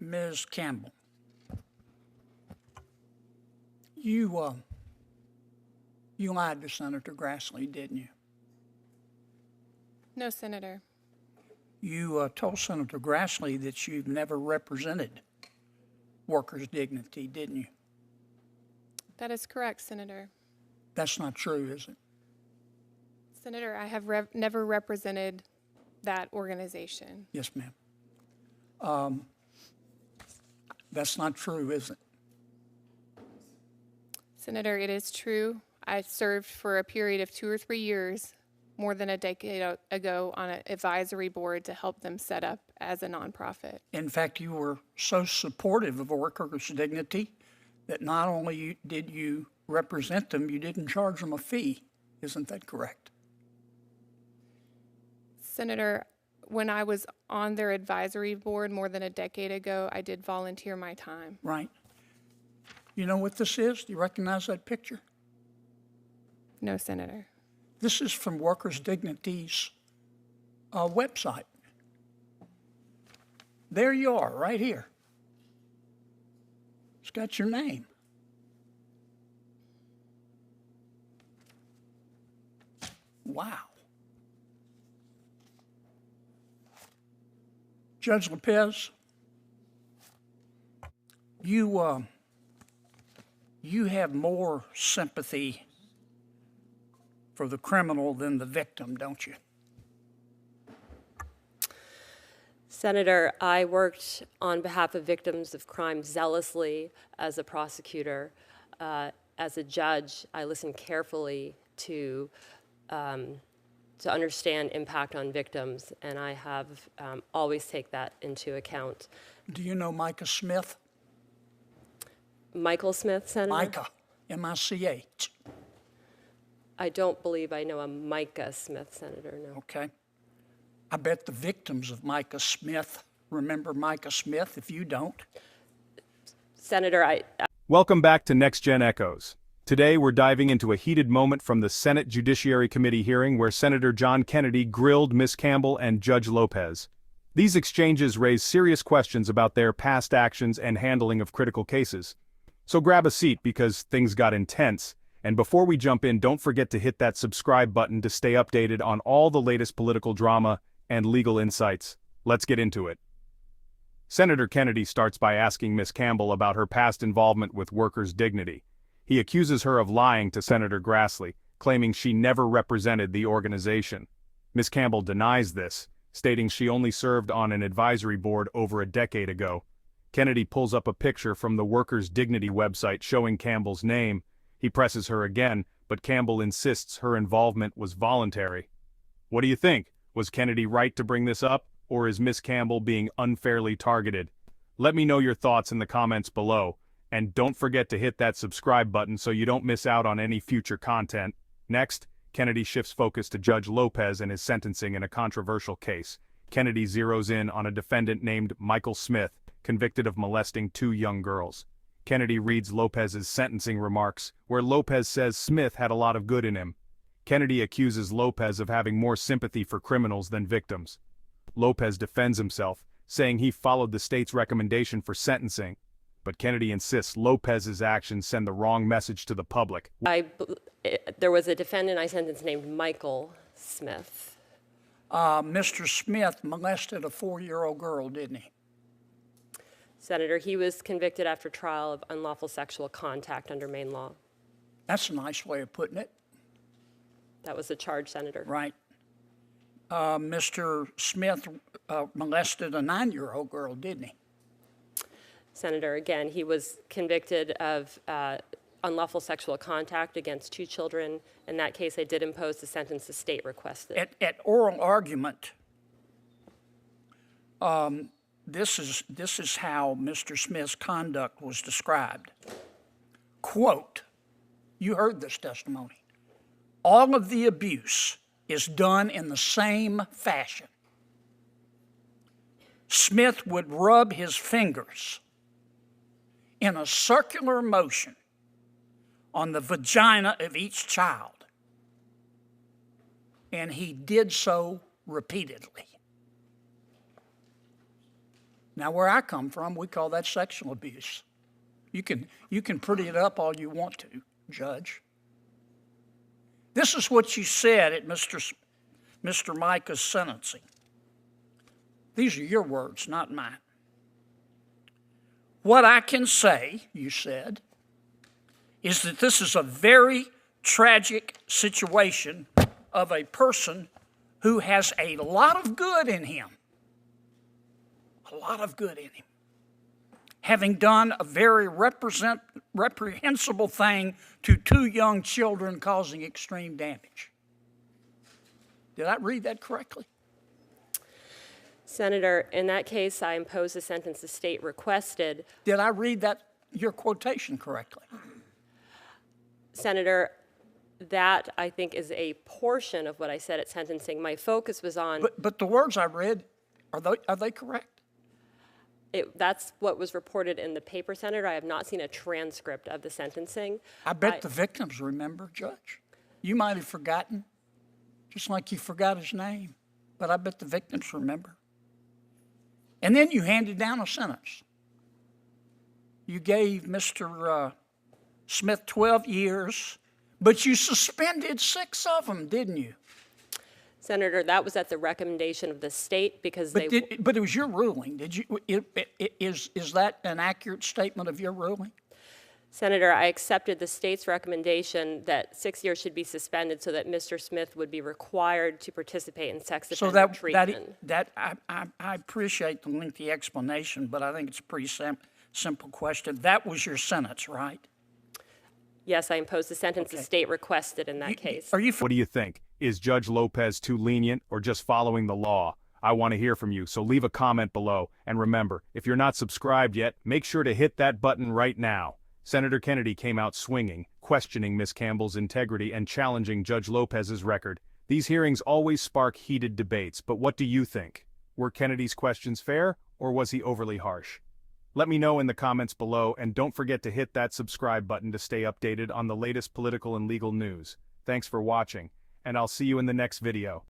Ms. Campbell, you lied to Senator Grassley, didn't you? No, Senator. You told Senator Grassley that you've never represented workers' dignity, didn't you? That is correct, Senator. That's not true, is it? Senator, I have never represented that organization. Yes, ma'am. That's not true, is it? Senator, it is true. I served for a period of 2 or 3 years, more than a decade ago, on an advisory board to help them set up as a nonprofit. In fact, you were so supportive of workers' dignity that not only did you represent them, you didn't charge them a fee. Isn't that correct? Senator, when I was on their advisory board more than a decade ago, I did volunteer my time. Right. You know what this is? Do you recognize that picture? No, Senator. This is from Workers' Dignity's website. There you are, right here. It's got your name. Wow. Judge Lopez, you have more sympathy for the criminal than the victim, don't you? Senator, I worked on behalf of victims of crime zealously as a prosecutor. As a judge, I listened carefully to understand impact on victims, and I have always take that into account. Do you know Micah Smith? Michael Smith, Senator? Micah, M-I-C-H. I don't believe I know a Micah Smith, Senator, no. Okay. I bet the victims of Micah Smith remember Micah Smith. If you don't. Senator, Welcome back to Nextgen Echoes. Today we're diving into a heated moment from the Senate Judiciary Committee hearing where Senator John Kennedy grilled Ms. Campbell and Judge Lopez. These exchanges raise serious questions about their past actions and handling of critical cases. So grab a seat because things got intense. And before we jump in, don't forget to hit that subscribe button to stay updated on all the latest political drama and legal insights. Let's get into it. Senator Kennedy starts by asking Ms. Campbell about her past involvement with workers' dignity. He accuses her of lying to Senator Grassley, claiming she never represented the organization. Ms. Campbell denies this, stating she only served on an advisory board over a decade ago. Kennedy pulls up a picture from the Workers' Dignity website showing Campbell's name. He presses her again, but Campbell insists her involvement was voluntary. What do you think? Was Kennedy right to bring this up, or is Ms. Campbell being unfairly targeted? Let me know your thoughts in the comments below, and don't forget to hit that subscribe button so you don't miss out on any future content. Next, Kennedy shifts focus to Judge Lopez and his sentencing in a controversial case. Kennedy zeroes in on a defendant named Michael Smith, convicted of molesting 2 young girls. Kennedy reads Lopez's sentencing remarks, where Lopez says Smith had a lot of good in him. Kennedy accuses Lopez of having more sympathy for criminals than victims. Lopez defends himself, saying he followed the state's recommendation for sentencing. But Kennedy insists Lopez's actions send the wrong message to the public. There was a defendant I sentenced named Michael Smith. Mr. Smith molested a 4-year-old girl, didn't he? Senator, he was convicted after trial of unlawful sexual contact under Maine law. That's a nice way of putting it. That was the charge, Senator. Right. Mr. Smith molested a 9-year-old girl, didn't he? Senator, again, he was convicted of unlawful sexual contact against 2 children. In that case, I did impose the sentence the state requested. At oral argument, this is how Mr. Smith's conduct was described. Quote, you heard this testimony. All of the abuse is done in the same fashion. Smith would rub his fingers in a circular motion on the vagina of each child, and he did so repeatedly. Now, where I come from, we call that sexual abuse. You can pretty it up all you want to, Judge. This is what you said at Mr. Micah's sentencing. These are your words, not mine. What I can say, you said, is that this is a very tragic situation of a person who has a lot of good in him. A lot of good in him. Having done a very reprehensible thing to 2 young children, causing extreme damage. Did I read that correctly? Senator, in that case, I imposed the sentence the state requested. Did I read that, your quotation, correctly? Senator, that, I think, is a portion of what I said at sentencing. My focus was on... But the words I read, are they correct? That's what was reported in the paper, Senator. I have not seen a transcript of the sentencing. I bet the victims remember, Judge. You might have forgotten, just like you forgot his name. But I bet the victims remember. And then you handed down a sentence. You gave Mr. Smith 12 years, but you suspended 6 of them, didn't you? Senator, that was at the recommendation of the state because but it was your ruling. Did you? Is that an accurate statement of your ruling? Senator, I accepted the state's recommendation that 6 years should be suspended so that Mr. Smith would be required to participate in sex offender treatment. I appreciate the lengthy explanation, but I think it's a pretty simple question. That was your sentence, right? Yes, I imposed the sentence the state requested in that case. What do you think? Is Judge Lopez too lenient or just following the law? I want to hear from you, so leave a comment below. And remember, if you're not subscribed yet, make sure to hit that button right now. Senator Kennedy came out swinging, questioning Ms. Campbell's integrity and challenging Judge Lopez's record. These hearings always spark heated debates, but what do you think? Were Kennedy's questions fair, or was he overly harsh? Let me know in the comments below, and don't forget to hit that subscribe button to stay updated on the latest political and legal news. Thanks for watching, and I'll see you in the next video.